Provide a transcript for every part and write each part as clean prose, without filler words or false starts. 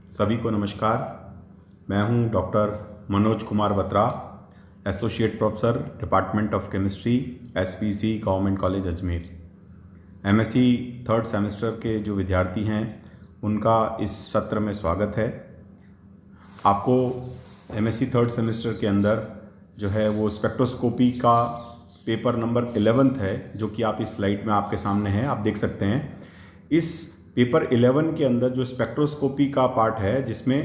सभी को नमस्कार। मैं हूं doctor Manoj Kumar Batra, associate professor department of chemistry, SPC government college Ajmer. MSc third semester के जो विद्यार्थी हैं उनका इस सत्र में स्वागत है। आपको एमएससी थर्ड सेमेस्टर के अंदर जो है वो स्पेक्ट्रोस्कोपी का पेपर नंबर 11 है, जो कि आप इस स्लाइड में आपके सामने है, आप देख सकते हैं। इस पेपर 11 के अंदर जो स्पेक्ट्रोस्कोपी का पार्ट है, जिसमें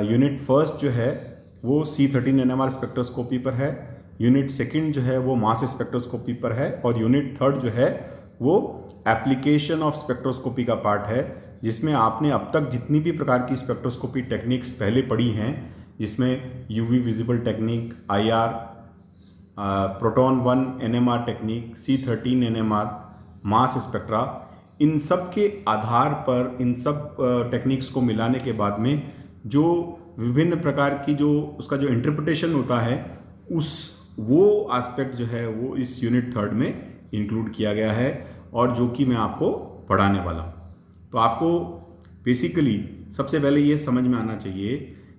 यूनिट फर्स्ट जो है वो C13 NMR स्पेक्ट्रोस्कोपी पर है, यूनिट सेकंड जो है वो मास स्पेक्ट्रोस्कोपी पर है, और यूनिट थर्ड जो है वो एप्लीकेशन ऑफ स्पेक्ट्रोस्कोपी का पार्ट है, जिसमें आपने अब तक जितनी भी प्रकार की स्पेक्ट्रोस्कोपी टेक्निक्स पहले पढ़ी हैं, जिसमें UV visible technique, IR, proton 1 NMR technique, C13 NMR, मास स्पेक्ट्रा, इन सब के आधार पर इन सब टेक्निक्स को मिलाने के बाद में जो विभिन्न प्रकार की जो उसका जो इंटरप्रिटेशन होता है, वो एस्पेक्ट जो है वो इस यूनिट थर्ड में इंक्लूड किया गया है, और जो कि मैं आपको पढ़ाने वाला हूँ। तो आपको बेसिकली सबसे पहले ये समझ में आना चाहिए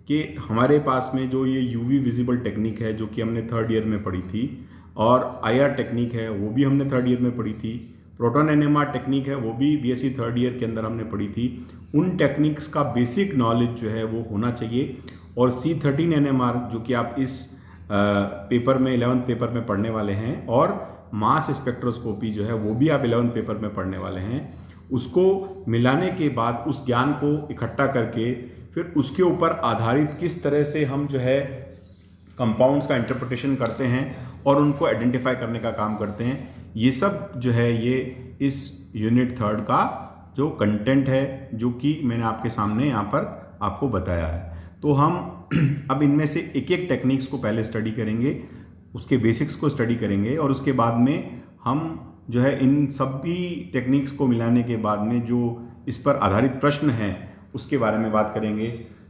कि हमारे पास में जो ये यूवी विजिबल टेक्निक है, जो कि हमने थर्ड ईयर में पढ़ी थी, और IR टेक्निक है वो भी हमने थर्ड ईयर में पढ़ी थी, प्रोटॉन NMR टेक्निक है वो भी BSc थर्ड ईयर के अंदर हमने पढ़ी थी। उन टेक्निक्स का बेसिक नॉलेज जो है वो होना चाहिए। और C13 NMR जो कि आप इस पेपर में 11th पेपर में पढ़ने वाले हैं, और मास स्पेक्ट्रोस्कोपी जो है वो भी आप 11th पेपर में पढ़ने वाले हैं, उसको मिलाने के बाद उस ज्ञान को इकट्ठा करके फिर उसके ऊपर आधारित किस तरह से हम जो है कंपाउंड्स का इंटरप्रिटेशन करते हैं और उनको आइडेंटिफाई करने का काम करते हैं, ये सब जो है ये इस यूनिट थर्ड का जो कंटेंट है, जो कि मैंने आपके सामने यहाँ पर आपको बताया है। तो हम अब इनमें से एक एक टेक्निक्स को पहले स्टडी करेंगे, उसके बेसिक्स को स्टडी करेंगे, और उसके बाद में हम जो है इन सभी टेक्निक्स को मिलाने के बाद में जो इस पर आधारित प्रश्न हैं उसके बारे में बात करेंगे।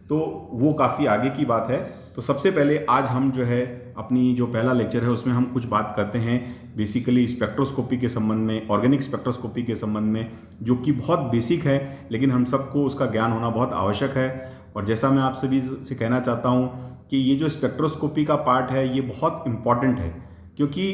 तो वो काफ़ी आगे की बात है। तो सबसे पहले आज हम जो है अपनी जो पहला लेक्चर है उसमें हम कुछ बात करते हैं बेसिकली स्पेक्ट्रोस्कोपी के संबंध में, ऑर्गेनिक स्पेक्ट्रोस्कोपी के संबंध में, जो कि बहुत बेसिक है, लेकिन हम सबको उसका ज्ञान होना बहुत आवश्यक है। और जैसा मैं आप सभी से कहना चाहता हूँ कि ये जो स्पेक्ट्रोस्कोपी का पार्ट है ये बहुत इम्पॉर्टेंट है, क्योंकि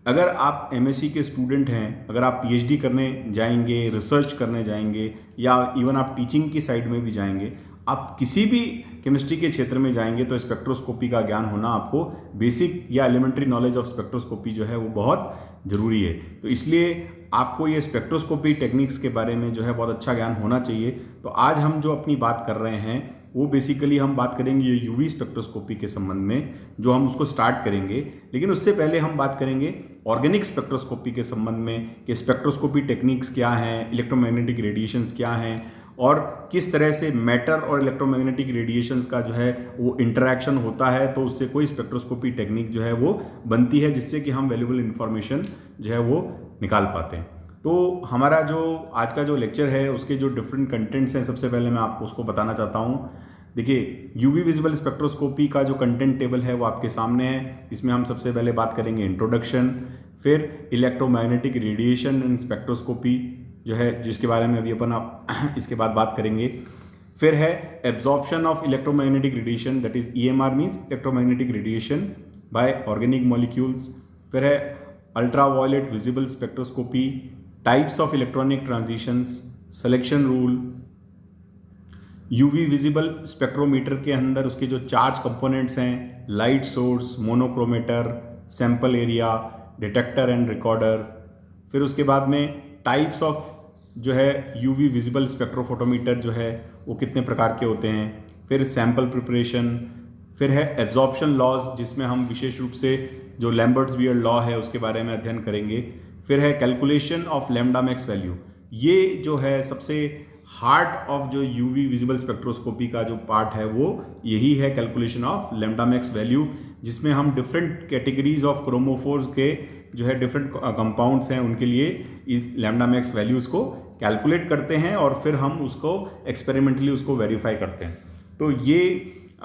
अगर आप MSc के स्टूडेंट हैं, अगर आप PhD करने जाएंगे, रिसर्च करने जाएंगे, या इवन आप टीचिंग की साइड में भी जाएंगे, आप किसी भी केमिस्ट्री के क्षेत्र में जाएंगे, तो स्पेक्ट्रोस्कोपी का ज्ञान होना आपको बेसिक या एलिमेंट्री नॉलेज ऑफ स्पेक्ट्रोस्कोपी जो है वो बहुत ज़रूरी है। तो इसलिए आपको ये स्पेक्ट्रोस्कोपी टेक्निक्स के बारे में जो है बहुत अच्छा ज्ञान होना चाहिए। तो आज हम जो अपनी बात कर रहे हैं वो बेसिकली हम बात करेंगे ये यूवी स्पेक्ट्रोस्कोपी के संबंध में, जो हम उसको स्टार्ट करेंगे। लेकिन उससे पहले हम बात करेंगे ऑर्गेनिक स्पेक्ट्रोस्कोपी के संबंध में कि स्पेक्ट्रोस्कोपी टेक्निक्स क्या हैं, इलेक्ट्रोमैग्नेटिक रेडिएशंस क्या हैं, और किस तरह से मैटर और इलेक्ट्रोमैग्नेटिक रेडिएशंस का जो है वो इंटरेक्शन होता है, तो उससे कोई स्पेक्ट्रोस्कोपी टेक्निक जो है वो बनती है, जिससे कि हम वैल्यूबल इन्फॉर्मेशन जो है वो निकाल पाते हैं। तो हमारा जो आज का जो लेक्चर है उसके जो डिफरेंट कंटेंट्स हैं, सबसे पहले मैं आपको उसको बताना चाहता हूँ। देखिए, यूवी विजिबल स्पेक्ट्रोस्कोपी का जो कंटेंट टेबल है वो आपके सामने है। इसमें हम सबसे पहले बात करेंगे इंट्रोडक्शन, फिर इलेक्ट्रोमैग्नेटिक रेडिएशन इन स्पेक्ट्रोस्कोपी जो है, जिसके बारे में अभी अपन आप इसके बाद बात करेंगे। फिर है absorption of electromagnetic radiation, that is EMR means electromagnetic radiation by organic molecules. फिर है ultraviolet visible spectroscopy, types of electronic transitions, selection rule, UV visible spectrometer के अंदर उसके जो चार्ज कंपोनेंट्स हैं, light source, monochromator, sample area, detector and recorder. फिर उसके बाद में टाइप्स ऑफ जो है यूवी विजिबल स्पेक्ट्रोफोटोमीटर जो है वो कितने प्रकार के होते हैं। फिर सैंपल प्रिपरेशन, फिर है एब्जॉर्प्शन लॉज, जिसमें हम विशेष रूप से जो लैम्बर्ट्स-वियर लॉ है उसके बारे में अध्ययन करेंगे। फिर है calculation of lambda max value. ये जो है सबसे हार्ट ऑफ जो यूवी विजिबल स्पेक्ट्रोस्कोपी का जो पार्ट है वो यही है, calculation of lambda max value, जिसमें हम डिफरेंट कैटेगरीज ऑफ क्रोमोफोर्स के जो है डिफरेंट कंपाउंड्स हैं उनके लिए इस लैम्डा मैक्स वैल्यूज़ को कैलकुलेट करते हैं, और फिर हम उसको एक्सपेरिमेंटली उसको वेरीफाई करते हैं। तो ये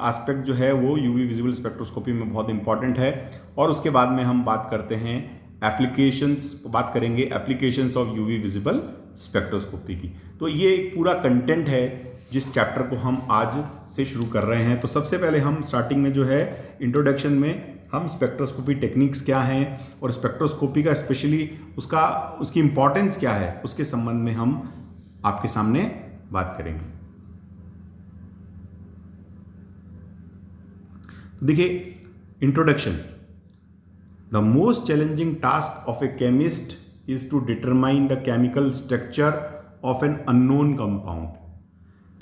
एस्पेक्ट जो है वो यूवी विजिबल स्पेक्ट्रोस्कोपी में बहुत इंपॉर्टेंट है। और उसके बाद में हम बात करते हैं एप्लीकेशंस, बात करेंगे applications of UV visible spectroscopy की। तो ये एक पूरा कंटेंट है जिस चैप्टर को हम आज से शुरू कर रहे हैं। तो सबसे पहले हम स्टार्टिंग में जो है इंट्रोडक्शन में हम स्पेक्ट्रोस्कोपी टेक्निक्स क्या हैं और स्पेक्ट्रोस्कोपी का स्पेशली उसकी इम्पोर्टेंस क्या है उसके संबंध में हम आपके सामने बात करेंगे। देखिए, introduction. The most challenging task of a chemist is to determine the chemical structure of an unknown compound.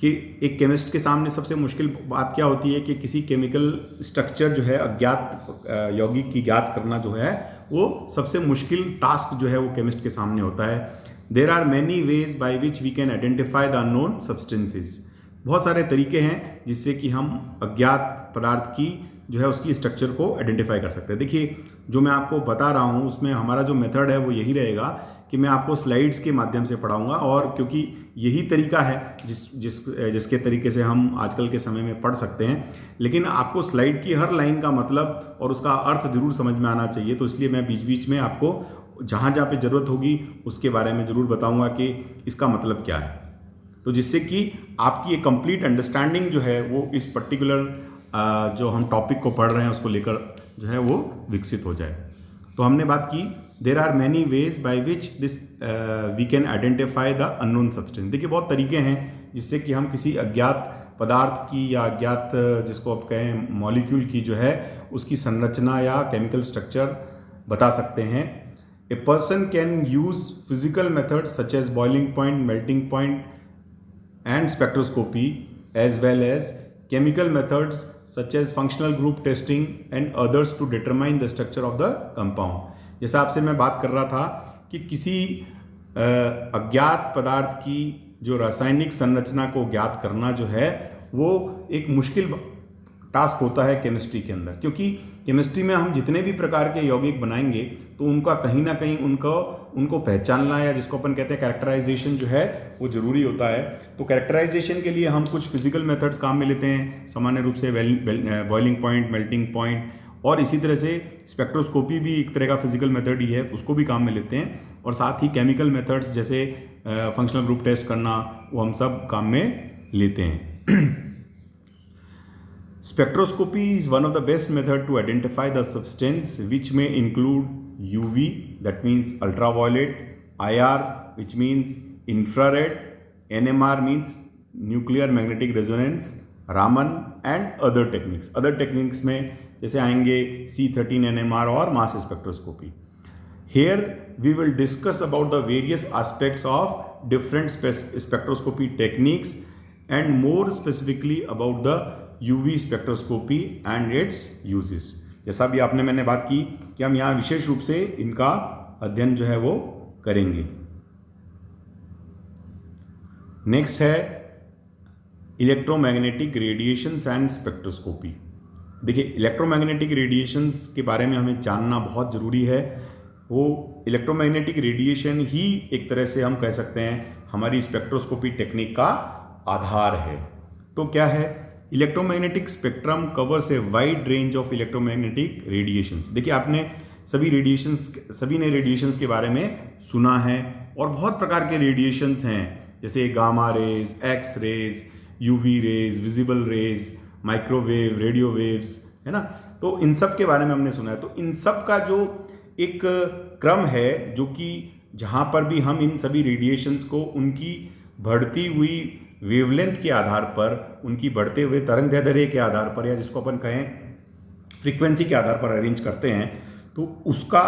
कि एक केमिस्ट के सामने सबसे मुश्किल बात क्या होती है कि किसी केमिकल स्ट्रक्चर जो है अज्ञात यौगिक की ज्ञात करना जो है वो सबसे मुश्किल टास्क जो है वो केमिस्ट के सामने होता है। There are many ways by which we can identify the unknown substances. बहुत सारे तरीके हैं जिससे कि हम अज्ञात पदार्थ की जो है उसकी स्ट्रक्चर को आइडेंटिफाई कर सकते हैं। देखिए, जो मैं आपको बता रहा हूँ उसमें हमारा जो मेथड है वो यही रहेगा कि मैं आपको स्लाइड्स के माध्यम से पढ़ाऊंगा, और क्योंकि यही तरीका है जिसके तरीके से हम आजकल के समय में पढ़ सकते हैं, लेकिन आपको स्लाइड की हर लाइन का मतलब और उसका अर्थ जरूर समझ में आना चाहिए। तो इसलिए मैं बीच बीच में आपको जहाँ जहाँ पे ज़रूरत होगी उसके बारे में ज़रूर बताऊंगा कि इसका मतलब क्या है, तो जिससे कि आपकी एक कंप्लीट अंडरस्टैंडिंग जो है वो इस पर्टिकुलर जो हम टॉपिक को पढ़ रहे हैं उसको लेकर जो है वो विकसित हो जाए। तो हमने बात की there are many ways by which this we can identify the unknown substance. देखिए, बहुत तरीके हैं जिससे कि हम किसी अज्ञात पदार्थ की या अज्ञात जिसको आप कहें मॉलिक्यूल की जो है उसकी संरचना या केमिकल स्ट्रक्चर बता सकते हैं। A person can use physical methods such as boiling point, melting point and spectroscopy as well as chemical methods such as functional group testing and others to determine the structure of the compound। जैसा आपसे मैं बात कर रहा था कि किसी अज्ञात पदार्थ की जो रासायनिक संरचना को ज्ञात करना जो है वो एक मुश्किल टास्क होता है केमिस्ट्री के अंदर, क्योंकि केमिस्ट्री में हम जितने भी प्रकार के यौगिक बनाएंगे तो उनका कहीं ना कहीं उनको पहचानना या जिसको अपन कहते हैं कैरेक्टराइजेशन जो है वो ज़रूरी होता है। तो कैरेक्टराइजेशन के लिए हम कुछ फिजिकल मेथड्स काम में लेते हैं, सामान्य रूप से बॉइलिंग पॉइंट, मेल्टिंग पॉइंट, और इसी तरह से स्पेक्ट्रोस्कोपी भी एक तरह का फिजिकल मेथड ही है, उसको भी काम में लेते हैं। और साथ ही केमिकल मेथड्स जैसे फंक्शनल ग्रुप टेस्ट करना वो हम सब काम में लेते हैं। Spectroscopy is one of the best method to identify the substance, which may include UV, that means ultraviolet, IR, which means infrared, NMR means nuclear magnetic resonance, Raman and other techniques। Other techniques में जैसे आएंगे C13 NMR और mass spectroscopy। Here we will discuss about the various aspects of different spectroscopy techniques and more specifically about the UV spectroscopy and it's uses. जैसा भी मैंने बात की कि हम यहाँ विशेष रूप से इनका अध्ययन जो है वो करेंगे। नेक्स्ट है इलेक्ट्रोमैग्नेटिक रेडिएशंस एंड स्पेक्ट्रोस्कोपी। देखिए, इलेक्ट्रोमैग्नेटिक रेडिएशंस के बारे में हमें जानना बहुत ज़रूरी है। वो इलेक्ट्रोमैग्नेटिक रेडिएशन ही एक तरह से हम कह सकते हैं हमारी स्पेक्ट्रोस्कोपी टेक्निक का आधार है। तो क्या है, electromagnetic spectrum covers a wide range of electromagnetic radiations. देखिए, आपने सभी ने रेडिएशंस के बारे में सुना है, और बहुत प्रकार के रेडिएशंस हैं जैसे gamma rays, X rays, UV rays, visible rays, microwave, radio waves, है ना। तो इन सब के बारे में हमने सुना है। तो इन सब का जो एक क्रम है जो कि जहाँ पर भी हम इन सभी रेडिएशंस को उनकी बढ़ती हुई वेवलेंथ के आधार पर, उनकी बढ़ते हुए तरंग दैर्ध्य के आधार पर, या जिसको अपन कहें फ्रीक्वेंसी के आधार पर अरेंज करते हैं, तो उसका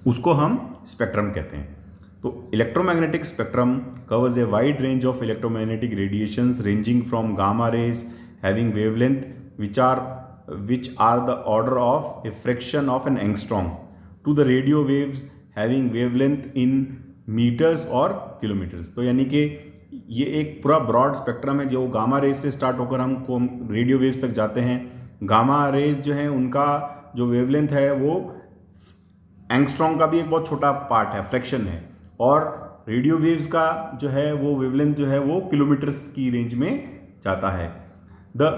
उसको हम स्पेक्ट्रम कहते हैं। तो electromagnetic spectrum covers a wide range of electromagnetic radiations ranging from gamma raise having wavelength which are the order of a fraction of an angstrom to the radio waves having wavelength in metres और kilometres. तो यानी कि ये एक पूरा broad spectrum है जो gamma rays से स्टार्ट होकर हम रेडियो वेव्स तक जाते हैं। गामा रेज जो है उनका जो वेवलेंथ है वो एंगस्ट्रॉम का भी एक बहुत छोटा पार्ट है, फ्रैक्शन है, और रेडियो वेव्स का जो है वो वेवलेंथ जो है वो किलोमीटर्स की रेंज में जाता है। The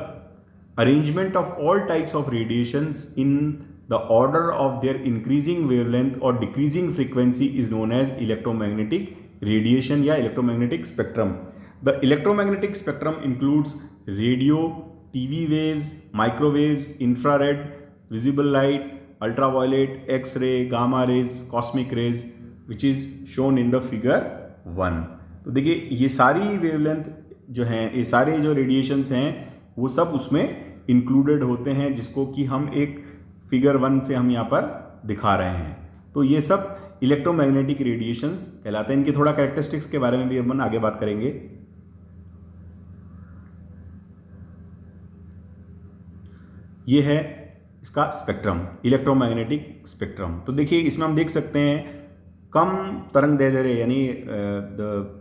arrangement of all types of radiations in the order of their increasing wavelength or decreasing frequency is known as electromagnetic radiation या electromagnetic spectrum. The electromagnetic spectrum includes radio, TV waves, microwaves, infrared, visible light, ultraviolet, X ray, gamma rays, cosmic rays, which is shown in the figure 1। तो देखिए ये सारी wavelength जो हैं, ये सारे जो रेडिएशंस हैं वो सब उसमें इंक्लूडेड होते हैं, जिसको कि हम एक फिगर 1 से हम यहाँ पर दिखा रहे हैं। तो ये सब इलेक्ट्रोमैग्नेटिक रेडिएशंस कहलाते हैं। इनके थोड़ा कैरेक्टरिस्टिक्स के बारे में भी हम आगे बात करेंगे। ये है इसका स्पेक्ट्रम, इलेक्ट्रोमैग्नेटिक स्पेक्ट्रम। तो देखिए इसमें हम देख सकते हैं कम तरंग दैर्ध्य यानी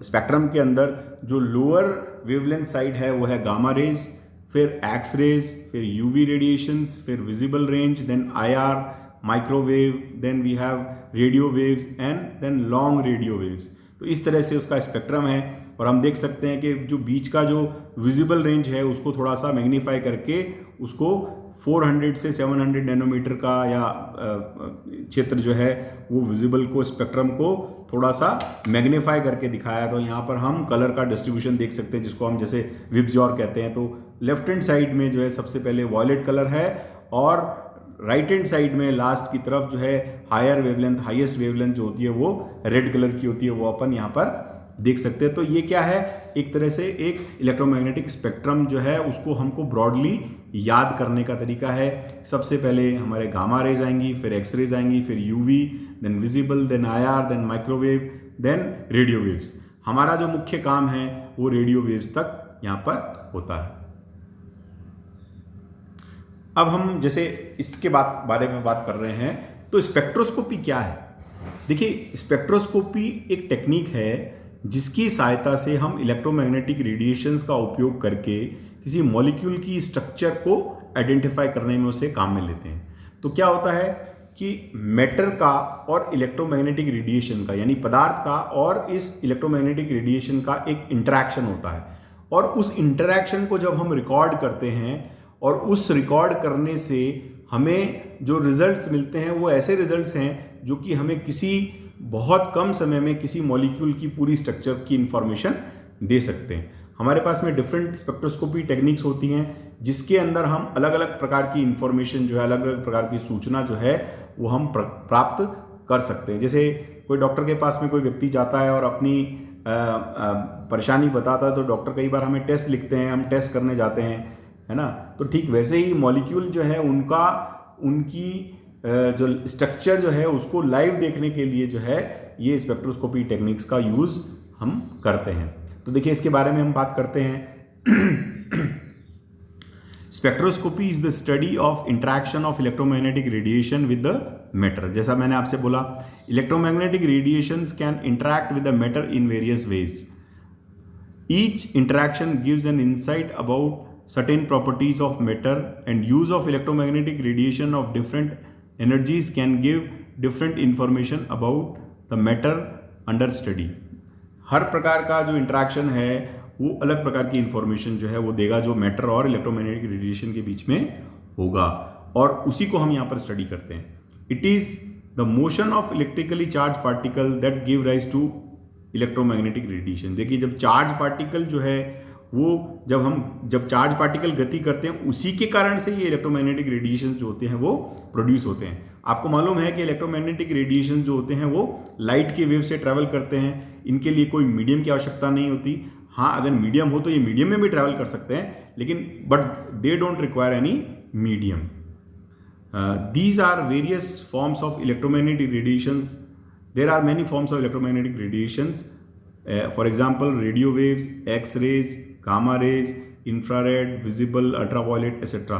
स्पेक्ट्रम के अंदर जो लोअर वेवलेंथ साइड है वो है गामा रेज, फिर एक्स रेज, फिर यूवी रेडिएशंस, फिर visible range, then IR, microwave, then we have radio waves and then long radio waves. तो इस तरह से उसका स्पेक्ट्रम है। और हम देख सकते हैं कि जो बीच का जो विजिबल रेंज है उसको थोड़ा सा मैग्नीफाई करके उसको 400 से 700 नैनोमीटर का या क्षेत्र जो है वो विजिबल को, स्पेक्ट्रम को थोड़ा सा मैग्नीफाई करके दिखाया। तो यहाँ पर हम कलर का डिस्ट्रीब्यूशन देख सकते हैं, जिसको हम जैसे विबज्योर कहते हैं। तो लेफ्ट हैंड साइड में जो है सबसे पहले वॉयलेट कलर है, और राइट हैंड साइड में लास्ट की तरफ जो है हायर वेवलेंथ, हाईएस्ट वेवलेंथ जो होती है वो रेड कलर की होती है, वो अपन यहाँ पर देख सकते हैं। तो ये क्या है, एक तरह से एक इलेक्ट्रोमैग्नेटिक स्पेक्ट्रम जो है उसको हमको ब्रॉडली याद करने का तरीका है। सबसे पहले हमारे गामा रेज आएंगी, फिर एक्स रेज आएंगी, फिर UV, then visible, then IR, then microwave, then radio waves. हमारा जो मुख्य काम है वो रेडियो वेव्स तक यहाँ पर होता है। अब हम जैसे इसके बारे में बात कर रहे हैं, तो स्पेक्ट्रोस्कोपी क्या है? देखिए स्पेक्ट्रोस्कोपी एक टेक्निक है जिसकी सहायता से हम इलेक्ट्रोमैग्नेटिक रेडिएशंस का उपयोग करके किसी मॉलिक्यूल की स्ट्रक्चर को आइडेंटिफाई करने में उसे काम में लेते हैं। तो क्या होता है कि मैटर का और इलेक्ट्रोमैग्नेटिक रेडिएशन का, यानी पदार्थ का और इस इलेक्ट्रोमैग्नेटिक रेडिएशन का एक इंटरेक्शन होता है, और उस इंटरेक्शन को जब हम रिकॉर्ड करते हैं और उस रिकॉर्ड करने से हमें जो रिजल्ट्स मिलते हैं वो ऐसे रिजल्ट्स हैं जो कि हमें किसी बहुत कम समय में किसी मॉलिक्यूल की पूरी स्ट्रक्चर की इंफॉर्मेशन दे सकते हैं। हमारे पास में डिफरेंट स्पेक्ट्रोस्कोपी टेक्निक्स होती हैं जिसके अंदर हम अलग अलग प्रकार की इंफॉर्मेशन जो है, अलग अलग प्रकार की सूचना जो है वो हम प्राप्त कर सकते हैं। जैसे कोई डॉक्टर के पास में कोई व्यक्ति जाता है और अपनी परेशानी बताता है, तो डॉक्टर कई बार हमें टेस्ट लिखते हैं, हम टेस्ट करने जाते हैं, है ना। तो ठीक वैसे ही मॉलिक्यूल जो है उनकी जो स्ट्रक्चर जो है उसको लाइव देखने के लिए जो है ये स्पेक्ट्रोस्कोपी टेक्निक्स का यूज़ हम करते हैं। तो देखिए इसके बारे में हम बात करते हैं। Spectroscopy is the study of interaction of electromagnetic radiation with the matter. जैसा मैंने आपसे बोला, electromagnetic radiations can interact with the matter in various ways. Each interaction gives an insight about certain properties of matter, and use of electromagnetic radiation of different energies can give different information about the matter under study। हर प्रकार का जो interaction है वो अलग प्रकार की information जो है वो देगा, जो मैटर और इलेक्ट्रोमैग्नेटिक रेडिएशन के बीच में होगा, और उसी को हम यहाँ पर स्टडी करते हैं। It is the motion of electrically charge particle that give rise to electromagnetic radiation. देखिए जब चार्ज पार्टिकल जो है वो जब चार्ज पार्टिकल गति करते हैं उसी के कारण से ये इलेक्ट्रोमैग्नेटिक रेडिएशन जो होते हैं वो प्रोड्यूस होते हैं। आपको मालूम है कि इलेक्ट्रोमैग्नेटिक रेडिएशन जो होते हैं वो लाइट के वेव से ट्रैवल करते हैं, इनके लिए कोई मीडियम की आवश्यकता नहीं होती। हाँ, अगर मीडियम हो तो ये मीडियम में भी ट्रैवल कर सकते हैं, लेकिन but they don't require any medium. These are various forms of electromagnetic radiations. There are many forms of electromagnetic radiations, for example radio waves, X rays, gamma rays, infrared, visible, ultraviolet, etc.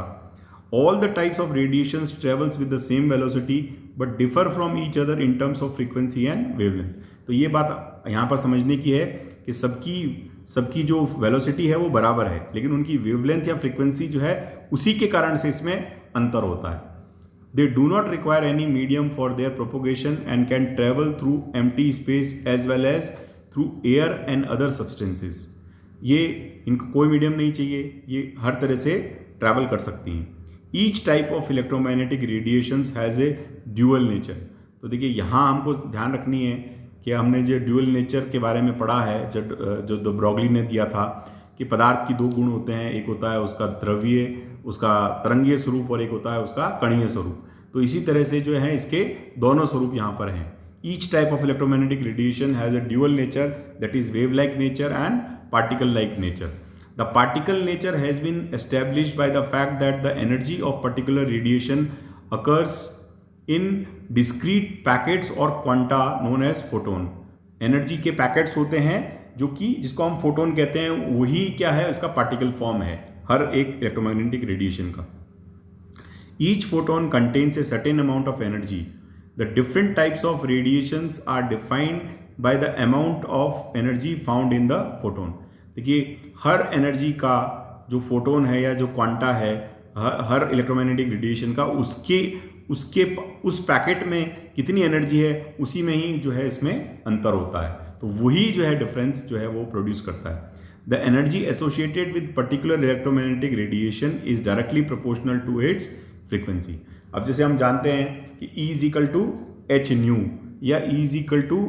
All the types of radiations travels with the same velocity but differ from each other in terms of frequency and wavelength। तो ये बात यहाँ पर समझने की है कि सबकी जो वेलोसिटी है वो बराबर है, लेकिन उनकी वेवलेंथ या फ्रीक्वेंसी जो है उसी के कारण से इसमें अंतर होता है। They do not require any medium for their propagation and can travel through empty space as well as through air and other substances। ये इनको कोई मीडियम नहीं चाहिए, ये हर तरह से ट्रैवल कर सकती हैं। Each type of electromagnetic radiations has a dual nature. तो देखिए यहाँ हमको ध्यान रखनी है कि हमने जो ड्यूअल नेचर के बारे में पढ़ा है, जो ब्रोगली ने दिया था कि पदार्थ की दो गुण होते हैं, एक होता है उसका द्रव्य, उसका तरंगीय स्वरूप, और एक होता है उसका कणीय स्वरूप। तो इसी तरह से जो है इसके दोनों स्वरूप यहाँ पर हैं। Each type of electromagnetic radiation has a dual nature, that is wave like nature and particle like nature. The particle nature has been established by the fact that the energy of particular radiation occurs in discrete packets or quanta known as photon. Energy के packets होते हैं जो कि जिसको हम photon कहते हैं, वही क्या है, इसका पार्टिकल फॉर्म है हर एक इलेक्ट्रोमैग्नेटिक रेडिएशन का। Each photon contains a certain amount of energy. The different types of radiations are defined by the amount of energy found in the photon. देखिए, हर एनर्जी का जो फोटोन है या जो क्वांटा है हर इलेक्ट्रोमैग्नेटिक रेडिएशन का, उस पैकेट में कितनी एनर्जी है, उसी में ही जो है इसमें अंतर होता है। तो वही जो है डिफरेंस जो है वो प्रोड्यूस करता है। The energy associated with particular electromagnetic radiation is directly proportional to its frequency. अब जैसे हम जानते हैं कि E is equal to h nu या E is equal to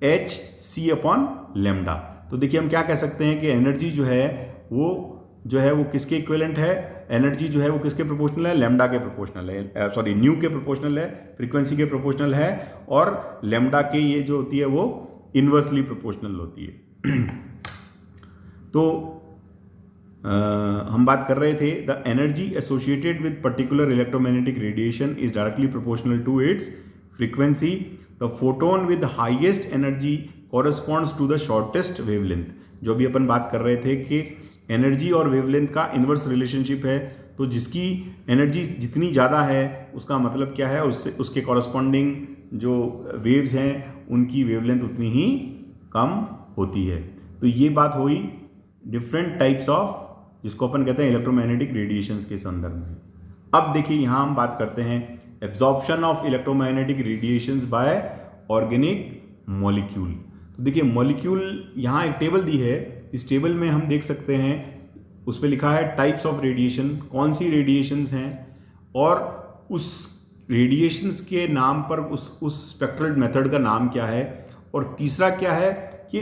h c upon lambda. तो देखिए हम क्या कह सकते हैं कि एनर्जी जो है वो किसके इक्विवेलेंट है, एनर्जी जो है वो किसके प्रोपोर्शनल है, लेमडा के प्रोपोर्शनल है, सॉरी न्यू के प्रोपोर्शनल है, फ्रीक्वेंसी के प्रोपोर्शनल है, और लेमडा के ये जो होती है वो इन्वर्सली प्रोपोर्शनल होती है। तो हम बात कर रहे थे the energy associated with particular electromagnetic radiation is directly proportional to its frequency. The photon with highest energy corresponds to the shortest wavelength. जो भी अपन बात कर रहे थे कि एनर्जी और वेवलेंथ का इन्वर्स रिलेशनशिप है, तो जिसकी एनर्जी जितनी ज़्यादा है उसका मतलब क्या है, उसके कॉरेस्पॉन्डिंग जो वेव्स हैं उनकी वेवलेंथ उतनी ही कम होती है। तो ये बात हुई डिफरेंट टाइप्स ऑफ, जिसको अपन कहते हैं इलेक्ट्रोमैग्नेटिक रेडिएशंस के संदर्भ में। अब देखिए यहाँ हम बात करते हैं absorption of electromagnetic radiations by organic molecule. तो देखिए मॉलिक्यूल, यहाँ एक टेबल दी है, इस टेबल में हम देख सकते हैं उस पर लिखा है टाइप्स ऑफ रेडिएशन, कौन सी रेडिएशंस हैं, और उस रेडिएशंस के नाम पर उस स्पेक्ट्रल मेथड का नाम क्या है, और तीसरा क्या है कि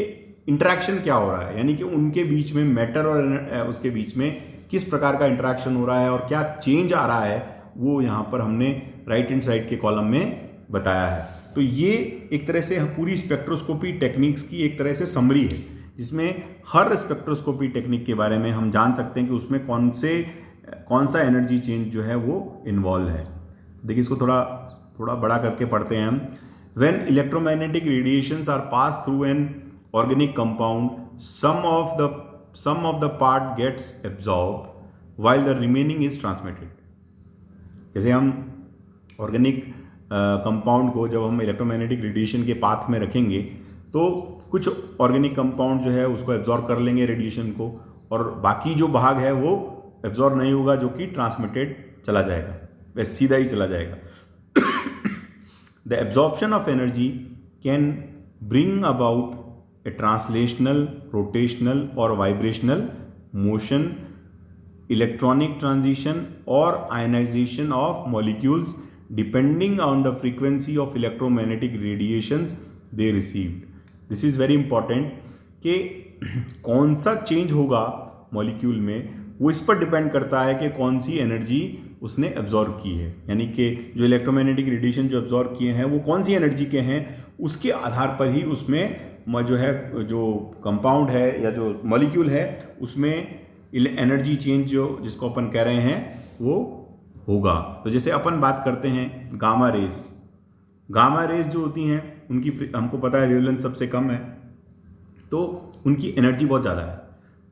इंटरेक्शन क्या हो रहा है, यानी कि उनके बीच में मैटर और उसके बीच में किस प्रकार का इंटरेक्शन हो रहा है और क्या चेंज आ रहा है, वो यहाँ पर हमने राइट हैंड साइड के कॉलम में बताया है। तो ये एक तरह से पूरी स्पेक्ट्रोस्कोपी टेक्निक्स की एक तरह से समरी है, जिसमें हर स्पेक्ट्रोस्कोपी टेक्निक के बारे में हम जान सकते हैं कि उसमें कौन सा एनर्जी चेंज जो है वो इन्वॉल्व है। देखिए इसको थोड़ा बड़ा करके पढ़ते हैं हम। When electromagnetic radiations are pass through an organic compound, some of the part gets absorb while the remaining is transmitted. जैसे हम ऑर्गेनिक कंपाउंड को जब हम इलेक्ट्रोमैग्नेटिक रेडिएशन के पाथ में रखेंगे तो कुछ ऑर्गेनिक कंपाउंड जो है उसको एब्जॉर्ब कर लेंगे रेडिएशन को, और बाकी जो भाग है वो एब्जॉर्ब नहीं होगा, जो कि ट्रांसमिटेड चला जाएगा, वह सीधा ही चला जाएगा। The absorption of energy can bring about a translational, rotational और वाइब्रेशनल मोशन, इलेक्ट्रॉनिक ट्रांजिशन और ionization of molecules depending on the frequency of electromagnetic radiations they received. This is very important कि कौन सा चेंज होगा molecule में, वो इस पर डिपेंड करता है कि कौन सी एनर्जी उसने एब्जॉर्ब की है, यानी कि जो इलेक्ट्रोमैग्नेटिक रेडिएशन जो एब्जॉर्ब किए हैं वो कौन सी एनर्जी के हैं, उसके आधार पर ही उसमें जो है जो कंपाउंड है या जो मॉलिक्यूल है उसमें एनर्जी चेंज जिसको अपन कह रहे हैं वो होगा। तो जैसे अपन बात करते हैं गामा रेज जो होती हैं उनकी हमको पता है वेवलेंथ सबसे कम है, तो उनकी एनर्जी बहुत ज़्यादा है।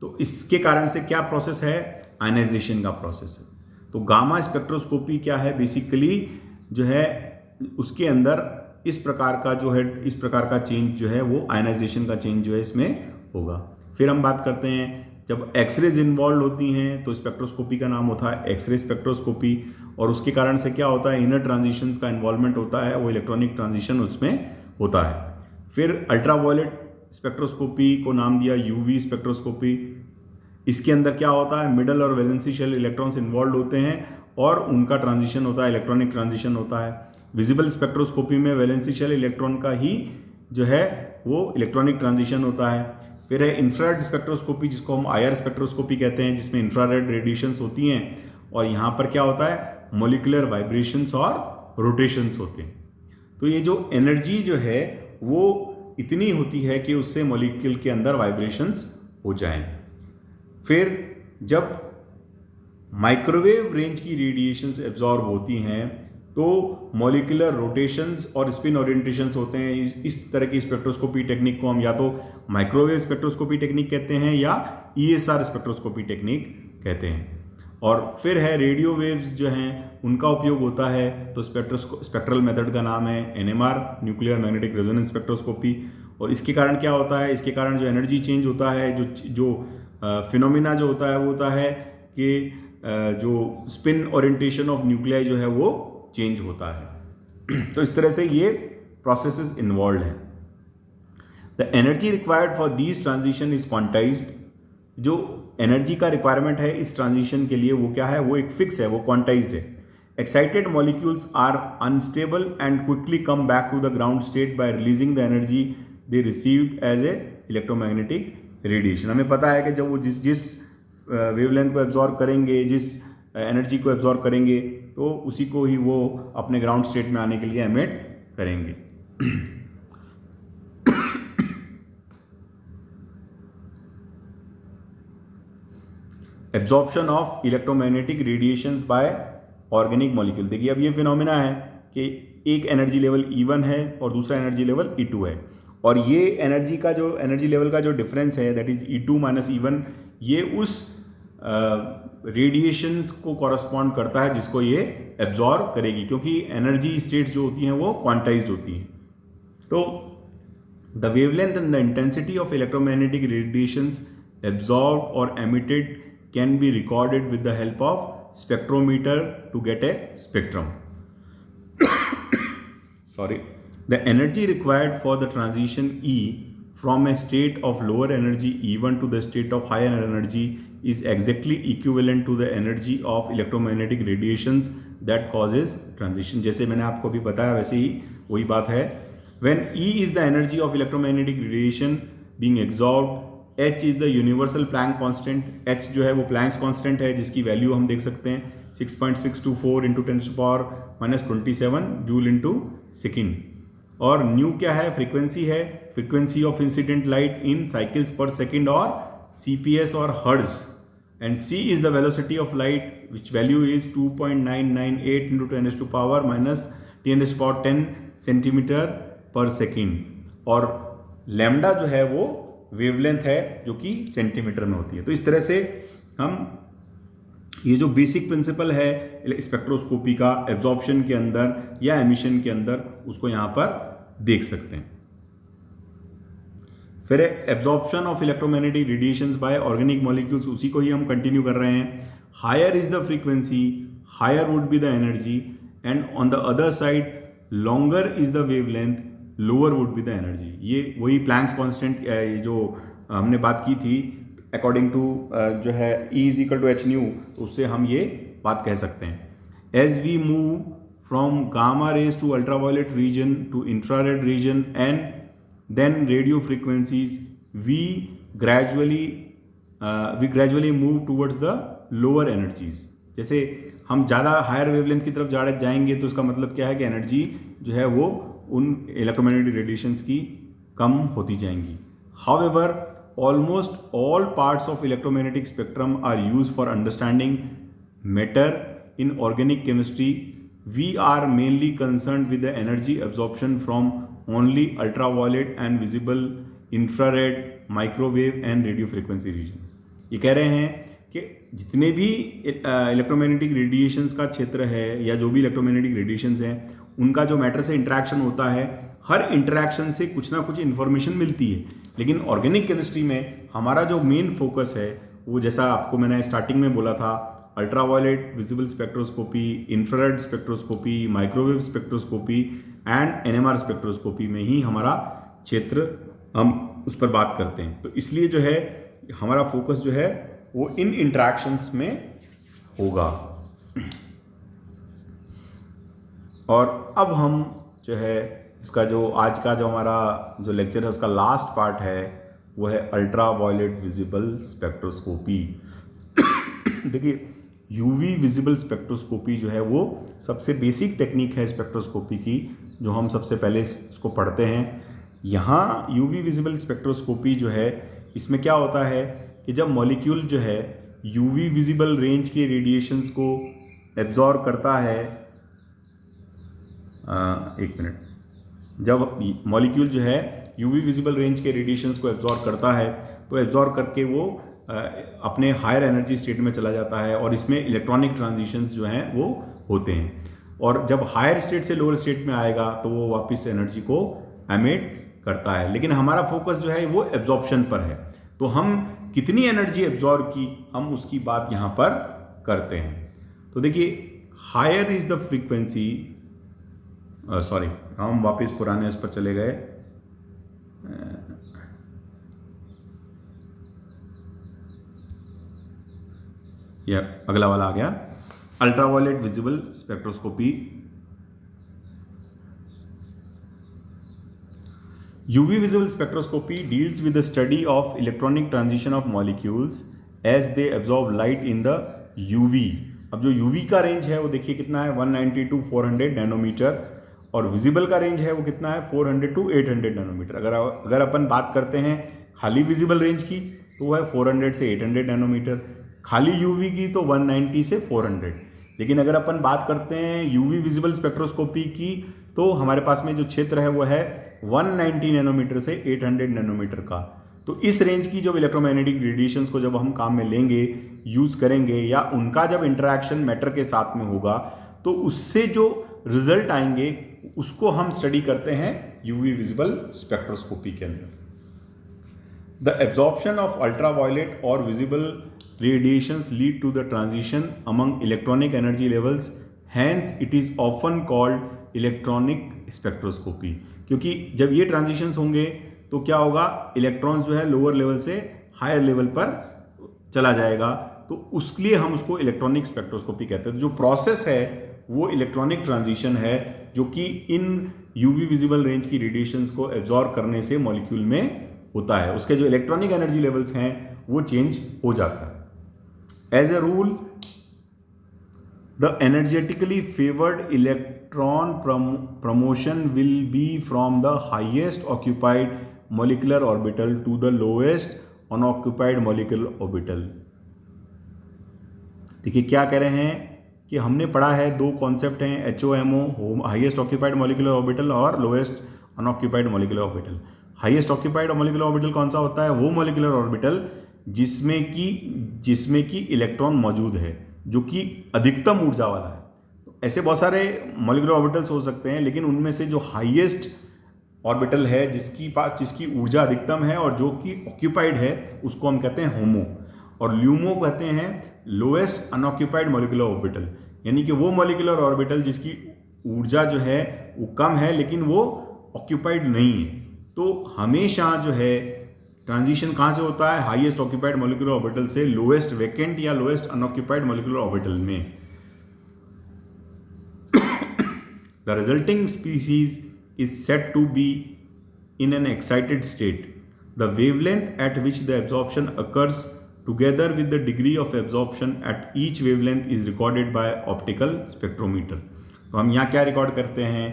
तो इसके कारण से क्या प्रोसेस है, आयनाइजेशन का प्रोसेस है। तो गामा स्पेक्ट्रोस्कोपी क्या है, बेसिकली जो है उसके अंदर इस प्रकार का चेंज जो है वो आयनाइजेशन का चेंज जो है इसमें होगा। फिर हम बात करते हैं जब एक्सरेज इन्वॉल्व होती हैं तो स्पेक्ट्रोस्कोपी का नाम होता है एक्सरे स्पेक्ट्रोस्कोपी, और उसके कारण से क्या होता है, इनर ट्रांजिशंस का इन्वॉल्वमेंट होता है, वो इलेक्ट्रॉनिक ट्रांजिशन उसमें होता है। फिर अल्ट्रावायलेट स्पेक्ट्रोस्कोपी को नाम दिया यूवी स्पेक्ट्रोस्कोपी। इसके अंदर क्या होता है, मिडल और वैलेंसी शेल इलेक्ट्रॉन्स इन्वॉल्व होते हैं और उनका ट्रांजिशन होता है, इलेक्ट्रॉनिक ट्रांजिशन होता है। विजिबल स्पेक्ट्रोस्कोपी में वैलेंसी शेल इलेक्ट्रॉन का ही जो है वो इलेक्ट्रॉनिक ट्रांजिशन होता है। फिर है इंफ्रारेड स्पेक्ट्रोस्कोपी, जिसको हम IR स्पेक्ट्रोस्कोपी कहते हैं, जिसमें इंफ्रारेड रेडिएशंस होती हैं और यहाँ पर क्या होता है, मॉलिक्यूलर वाइब्रेशंस और रोटेशंस होते हैं। तो ये जो एनर्जी जो है वो इतनी होती है कि उससे मॉलिक्यूल के अंदर वाइब्रेशंस हो जाएं। फिर जब माइक्रोवेव रेंज की रेडिएशंस एब्जॉर्ब होती हैं तो मॉलिक्यूलर रोटेशंस और स्पिन ओरिएंटेशंस होते हैं। इस तरह की स्पेक्ट्रोस्कोपी टेक्निक को हम या तो माइक्रोवेव स्पेक्ट्रोस्कोपी टेक्निक कहते हैं या ESR स्पेक्ट्रोस्कोपी टेक्निक कहते हैं। और फिर है रेडियो वेव्स जो हैं उनका उपयोग होता है, तो स्पेक्ट्रल मेथड का नाम है NMR, nuclear magnetic resonance spectroscopy. और इसके कारण क्या होता है, इसके कारण जो एनर्जी चेंज होता है, जो फिनोमिना जो होता है वो होता है कि जो स्पिन ओरिएंटेशन ऑफ न्यूक्लियाई जो है वो चेंज होता है। तो इस तरह से ये प्रोसेसेस इन्वॉल्व हैं। The energy required for these transition is quantized. जो एनर्जी का रिक्वायरमेंट है इस ट्रांजिशन के लिए वो क्या है, वो एक फिक्स है, वो क्वांटाइज्ड है। Excited molecules are unstable and quickly come back to the ground state by releasing the energy they received as a electromagnetic radiation. हमें पता है कि जब वो जिस वेवलेंथ को एब्जॉर्ब करेंगे, जिस एनर्जी को एब्जॉर्ब करेंगे, तो उसी को ही वो अपने ग्राउंड स्टेट में आने के लिए एमिट करेंगे। Absorption of electromagnetic radiations by organic molecule. देखिए अब ये फिनोमिना है कि एक एनर्जी लेवल E1 है और दूसरा एनर्जी लेवल E2 है, और ये एनर्जी लेवल का जो डिफरेंस है that is E2 minus E1, ये उस रेडिएशंस को कॉरस्पॉन्ड करता है जिसको ये एब्जॉर्ब करेगी, क्योंकि एनर्जी स्टेट्स जो होती हैं वो क्वांटाइज्ड होती हैं। तो the wavelength and the intensity of electromagnetic radiations absorbed और emitted can be recorded with the help of spectrometer to get a spectrum. Sorry. The energy required for the transition E from a state of lower energy E1 to the state of higher energy is exactly equivalent to the energy of electromagnetic radiations that causes transition. जैसे मैंने आपको भी बताया वैसे ही वही बात है। When E is the energy of electromagnetic radiation being absorbed, H is the universal Planck constant. H जो है वो प्लैंक्स कांस्टेंट है जिसकी वैल्यू हम देख सकते हैं 6.624 इंटू 10⁻⁻27 जूल इंटू सेकेंड। और न्यू क्या है, फ्रीक्वेंसी है, frequency of incident light in cycles पर सेकेंड और CPS और hertz. And C is the velocity of light which value is 2.998 into 10⁻10 centimetre पर सेकेंड। और लैम्डा जो है वो वेवलेंथ है जो कि सेंटीमीटर में होती है। तो इस तरह से हम ये जो बेसिक प्रिंसिपल है स्पेक्ट्रोस्कोपी का एब्जॉर्प्शन के अंदर या एमिशन के अंदर, उसको यहाँ पर देख सकते हैं। फिर absorption of electromagnetic radiations by organic molecules, उसी को ही हम कंटिन्यू कर रहे हैं। Higher is the frequency, higher would be the energy, and on the other side longer is the wavelength, lower would be the energy. ये वही Planck's constant जो हमने बात की थी अकॉर्डिंग टू जो है E is equal to H nu, तो उससे हम ये बात कह सकते हैं। As we move from gamma rays to ultraviolet region to infrared region and then radio frequencies, we gradually move towards the lower energies. जैसे हम ज़्यादा हायर वेवलेंथ की तरफ जाएंगे तो इसका मतलब क्या है कि एनर्जी जो है वो उन इलेक्ट्रोमैग्नेटिक रेडिएशंस की कम होती जाएंगी। However almost all parts of electromagnetic spectrum are use for understanding matter in organic chemistry. We are mainly concern with the energy absorption from only ultraviolet and visible, infrared, microwave and radio frequency region. ये कह रहे हैं कि जितने भी electromagnetic radiations का क्षेत्र है या जो भी इलेक्ट्रोमैग्नेटिक रेडिएशंस हैं उनका जो मैटर से इंटरेक्शन होता है, हर इंटरेक्शन से कुछ ना कुछ इन्फॉर्मेशन मिलती है। लेकिन ऑर्गेनिक केमिस्ट्री में हमारा जो मेन फोकस है वो, जैसा आपको मैंने स्टार्टिंग में बोला था, ultraviolet visible spectroscopy, infrared spectroscopy, microwave spectroscopy and NMR spectroscopy में ही हमारा क्षेत्र हम उस पर बात करते हैं। तो इसलिए जो है हमारा फोकस जो है वो इन इंटरेक्शंस में होगा। और अब हम जो है इसका जो आज का जो हमारा जो लेक्चर है उसका लास्ट पार्ट है वो है अल्ट्रा वायलेट विजिबल स्पेक्ट्रोस्कोपी। देखिए यूवी विजिबल स्पेक्ट्रोस्कोपी जो है वो सबसे बेसिक टेक्निक है स्पेक्ट्रोस्कोपी की, जो हम सबसे पहले इसको पढ़ते हैं। यहाँ यूवी विजिबल स्पेक्ट्रोस्कोपी जो है इसमें क्या होता है कि जब मॉलिक्यूल जो है यूवी विजिबल रेंज के रेडिएशंस को एब्जॉर्ब करता है, एक मिनट, जब मॉलिक्यूल जो है यूवी विजिबल रेंज के रेडिएशंस को एब्जॉर्ब करता है तो एब्जॉर्ब करके वो अपने हायर एनर्जी स्टेट में चला जाता है और इसमें इलेक्ट्रॉनिक ट्रांजिशंस जो हैं वो होते हैं, और जब हायर स्टेट से लोअर स्टेट में आएगा तो वो वापस एनर्जी को एमिट करता है। लेकिन हमारा फोकस जो है वो एब्जॉर्प्शन पर है, तो हम कितनी एनर्जी एब्जॉर्ब की हम उसकी बात यहाँ पर करते हैं। तो देखिए higher is the frequency, sorry हम वापस पुराने उस पर चले गए, यह अगला वाला आ गया ultraviolet visible spectroscopy. UV visible spectroscopy deals with the study of electronic transition of molecules as they absorb light in the UV। अब जो UV का रेंज है वो देखिए कितना है 190 to 400 नैनोमीटर, और विजिबल का रेंज है वो कितना है 400 to 800 नैनोमीटर। अगर अपन बात करते हैं खाली विजिबल रेंज की तो वो है 400 से 800 नैनोमीटर, खाली UV की तो 190 से 400। लेकिन अगर अपन बात करते हैं UV विजिबल स्पेक्ट्रोस्कोपी की तो हमारे पास में जो क्षेत्र है वो है 190 नैनोमीटर से 800 नैनोमीटर का। तो इस रेंज की जो इलेक्ट्रोमैग्नेटिक रेडिएशंस को जब हम काम में लेंगे, यूज़ करेंगे, या उनका जब इंटरेक्शन मैटर के साथ में होगा तो उससे जो रिजल्ट आएंगे उसको हम स्टडी करते हैं यूवी विजिबल स्पेक्ट्रोस्कोपी के अंदर। द एब्जॉर्प्शन ऑफ अल्ट्रावायलेट और visible radiations lead to the transition among electronic energy levels, hence it is often called electronic spectroscopy। क्योंकि जब ये ट्रांजिशंस होंगे तो क्या होगा, इलेक्ट्रॉन्स जो है लोअर लेवल से हायर लेवल पर चला जाएगा, तो उसके लिए हम उसको इलेक्ट्रॉनिक स्पेक्ट्रोस्कोपी कहते हैं। जो प्रोसेस है वो इलेक्ट्रॉनिक ट्रांजिशन है जो कि इन यूवी विजिबल रेंज की रेडिएशंस को एब्जॉर्ब करने से मॉलिक्यूल में होता है, उसके जो इलेक्ट्रॉनिक एनर्जी लेवल्स हैं वो चेंज हो जाता है। As a rule, the energetically favored electron promotion will be from the highest occupied molecular orbital to the lowest unoccupied molecular orbital। देखिए क्या कह रहे हैं कि हमने पढ़ा है दो कॉन्सेप्ट हैं HOMO, highest occupied molecular orbital, और lowest unoccupied molecular orbital. Highest occupied molecular orbital कौन सा होता है, वो मॉलिकुलर ऑर्बिटल जिसमें कि इलेक्ट्रॉन मौजूद है, जो कि अधिकतम ऊर्जा वाला है। तो ऐसे बहुत सारे मॉलिकुलर ऑर्बिटल्स हो सकते हैं, लेकिन उनमें से जो हाईएस्ट ऑर्बिटल है जिसकी ऊर्जा अधिकतम है और जो कि ऑक्यूपाइड है उसको हम कहते हैं होमो, और ल्यूमो कहते हैं लोएस्ट अनऑक्यूपाइड मॉलिकुलर ऑर्बिटल, यानी कि वो मॉलिकुलर ऑर्बिटल जिसकी ऊर्जा जो है वो कम है लेकिन वो ऑक्यूपाइड नहीं है। तो हमेशा जो है ट्रांजिशन कहाँ से होता है, हाईएस्ट ऑक्यूपाइड मॉलिकुलर ऑर्बिटल से लोएस्ट वैकेंट या लोएस्ट अनऑक्यूपाइड मॉलिकुलर ऑर्बिटल में। The resulting species is said to be in an excited state. The wavelength at which the absorption occurs together with the degree of absorption at each wavelength is recorded by optical spectrometer. तो हम यहाँ क्या record करते हैं,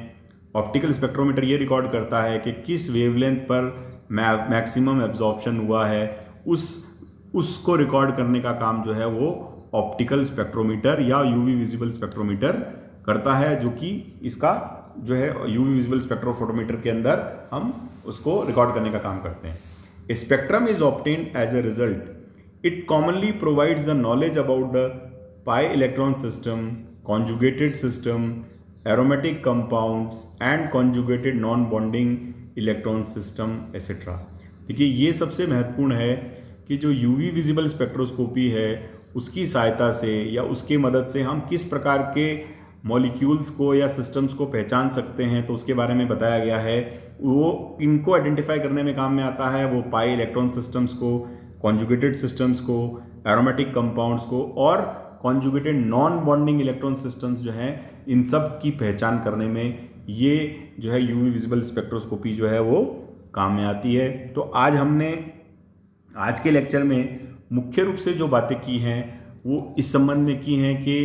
optical spectrometer ये record करता है कि किस वेवलेंथ पर मैक्सिमम एब्जॉर्प्शन हुआ है, उसको रिकॉर्ड करने का काम जो है वो ऑप्टिकल स्पेक्ट्रोमीटर या यूवी विजिबल स्पेक्ट्रोमीटर करता है, जो कि इसका जो है यूवी विजिबल स्पेक्ट्रोफोटोमीटर के अंदर हम उसको रिकॉर्ड करने का काम करते हैं। Spectrum is obtained as a result. It commonly provides the knowledge about the pi electron system, conjugated system, aromatic compounds and conjugated non bonding electron system etcetera. देखिए ये सबसे महत्वपूर्ण है कि जो यूवी विजिबल स्पेक्ट्रोस्कोपी है उसकी सहायता से या उसके मदद से हम किस प्रकार के मॉलिक्यूल्स को या सिस्टम्स को पहचान सकते हैं, तो उसके बारे में बताया गया है। वो इनको आइडेंटिफाई करने में काम में आता है, वो पाई इलेक्ट्रॉन सिस्टम्स को, कॉन्जुगेटेड सिस्टम्स को, एरोमेटिक कंपाउंड्स को और conjugated non bonding electron systems जो हैं इन सब की पहचान करने में ये जो है यूवी विजिबल स्पेक्ट्रोस्कोपी जो है वो काम में आती है। तो आज हमने आज के लेक्चर में मुख्य रूप से जो बातें की हैं वो इस संबंध में की हैं कि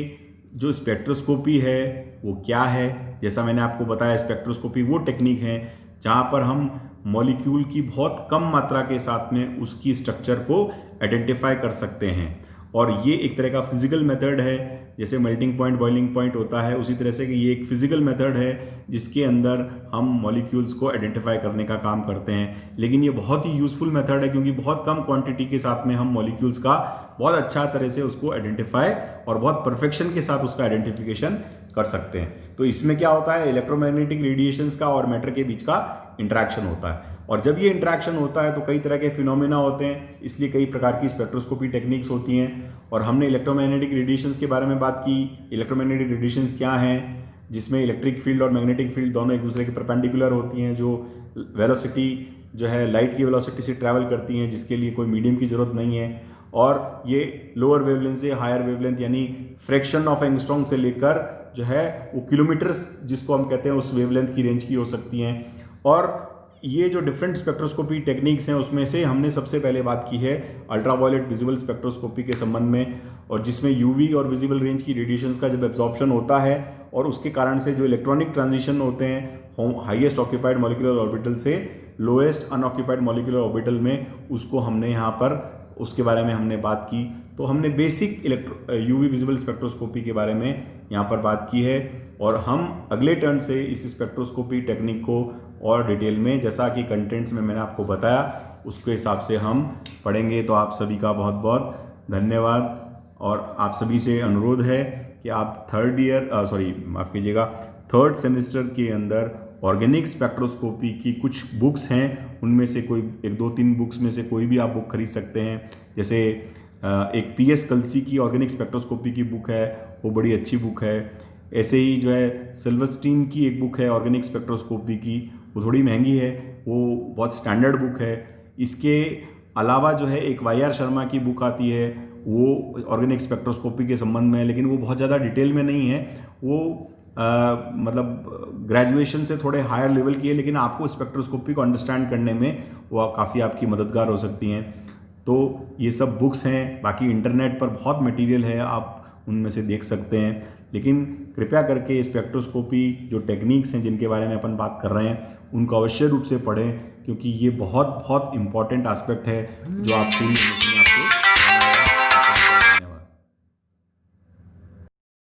जो स्पेक्ट्रोस्कोपी है वो क्या है। जैसा मैंने आपको बताया, स्पेक्ट्रोस्कोपी वो टेक्निक है जहाँ पर हम मॉलिक्यूल की बहुत कम मात्रा के साथ में उसकी स्ट्रक्चर को आइडेंटिफाई कर सकते हैं, और ये एक तरह का फिजिकल मेथड है। जैसे मेल्टिंग पॉइंट, बॉइलिंग पॉइंट होता है, उसी तरह से कि ये एक फिजिकल मेथड है जिसके अंदर हम मॉलिक्यूल्स को आइडेंटिफाई करने का काम करते हैं। लेकिन ये बहुत ही यूज़फुल मेथड है क्योंकि बहुत कम क्वांटिटी के साथ में हम मॉलिक्यूल्स का बहुत अच्छा तरह से उसको आइडेंटिफाई और बहुत परफेक्शन के साथ उसका आइडेंटिफिकेशन कर सकते हैं। तो इसमें क्या होता है, इलेक्ट्रोमैग्नेटिक रेडिएशंस का और मैटर के बीच का इंटरेक्शन होता है, और जब ये इंटरेक्शन होता है तो कई तरह के फिनोमेना होते हैं, इसलिए कई प्रकार की स्पेक्ट्रोस्कोपी टेक्निक्स होती हैं। और हमने इलेक्ट्रोमैग्नेटिक रेडिएशंस के बारे में बात की। इलेक्ट्रोमैग्नेटिक रेडिएशंस क्या हैं, जिसमें इलेक्ट्रिक फील्ड और मैग्नेटिक फील्ड दोनों एक दूसरे के परपेंडिकुलर होती हैं, जो वेलोसिटी जो है लाइट की वेलोसिटी से ट्रैवल करती हैं, जिसके लिए कोई मीडियम की जरूरत नहीं है। और ये लोअर वेवलेंथ से हायर वेवलेंथ यानी फ्रैक्शन ऑफ एंगस्ट्रॉम से लेकर जो है वो किलोमीटर्स जिसको हम कहते हैं उस वेवलेंथ की रेंज की हो सकती हैं। और ये जो डिफरेंट स्पेक्ट्रोस्कोपी टेक्निक्स हैं उसमें से हमने सबसे पहले बात की है अल्ट्रावायलेट विजिबल स्पेक्ट्रोस्कोपी के संबंध में, और जिसमें यूवी और विजिबल रेंज की रेडिएशंस का जब एब्जॉर्प्शन होता है और उसके कारण से जो इलेक्ट्रॉनिक ट्रांजिशन होते हैं हाईएस्ट ऑक्यूपाइड मॉलिक्यूलर ऑर्बिटल से लोएस्ट अनऑक्यूपाइड मॉलिक्यूलर ऑर्बिटल में, उसको हमने यहाँ पर उसके बारे में हमने बात की। तो हमने बेसिक यूवी विजिबल स्पेक्ट्रोस्कोपी के बारे में यहाँ पर बात की है, और हम अगले टर्न से इस स्पेक्ट्रोस्कोपी टेक्निक को और डिटेल में, जैसा कि कंटेंट्स में मैंने आपको बताया, उसके हिसाब से हम पढ़ेंगे। तो आप सभी का बहुत बहुत धन्यवाद, और आप सभी से अनुरोध है कि आप थर्ड सेमेस्टर के अंदर ऑर्गेनिक स्पेक्ट्रोस्कोपी की कुछ बुक्स हैं, उनमें से कोई 1-2-3 बुक्स में से कोई भी आप बुक खरीद सकते हैं। जैसे एक PS कलसी की ऑर्गेनिक स्पेक्ट्रोस्कोपी की बुक है, वो बड़ी अच्छी बुक है। ऐसे ही जो है सिल्वरस्टीन की एक बुक है ऑर्गेनिक स्पेक्ट्रोस्कोपी की, वो थोड़ी महंगी है, वो बहुत स्टैंडर्ड बुक है। इसके अलावा जो है एक YR शर्मा की बुक आती है, वो ऑर्गेनिक स्पेक्ट्रोस्कोपी के संबंध में है, लेकिन वो बहुत ज़्यादा डिटेल में नहीं है। वो मतलब ग्रेजुएशन से थोड़े हायर लेवल की है, लेकिन आपको स्पेक्ट्रोस्कोपी को अंडरस्टैंड करने में वो काफ़ी आपकी मददगार हो सकती हैं। तो ये सब बुक्स हैं, बाकी इंटरनेट पर बहुत मटेरियल है, आप उनमें से देख सकते हैं। लेकिन कृपया करके स्पेक्ट्रोस्कोपी जो टेक्निक्स हैं जिनके बारे में अपन बात कर रहे हैं उनको अवश्य रूप से पढ़ें, क्योंकि ये बहुत बहुत इम्पॉर्टेंट एस्पेक्ट है जो आप पूरी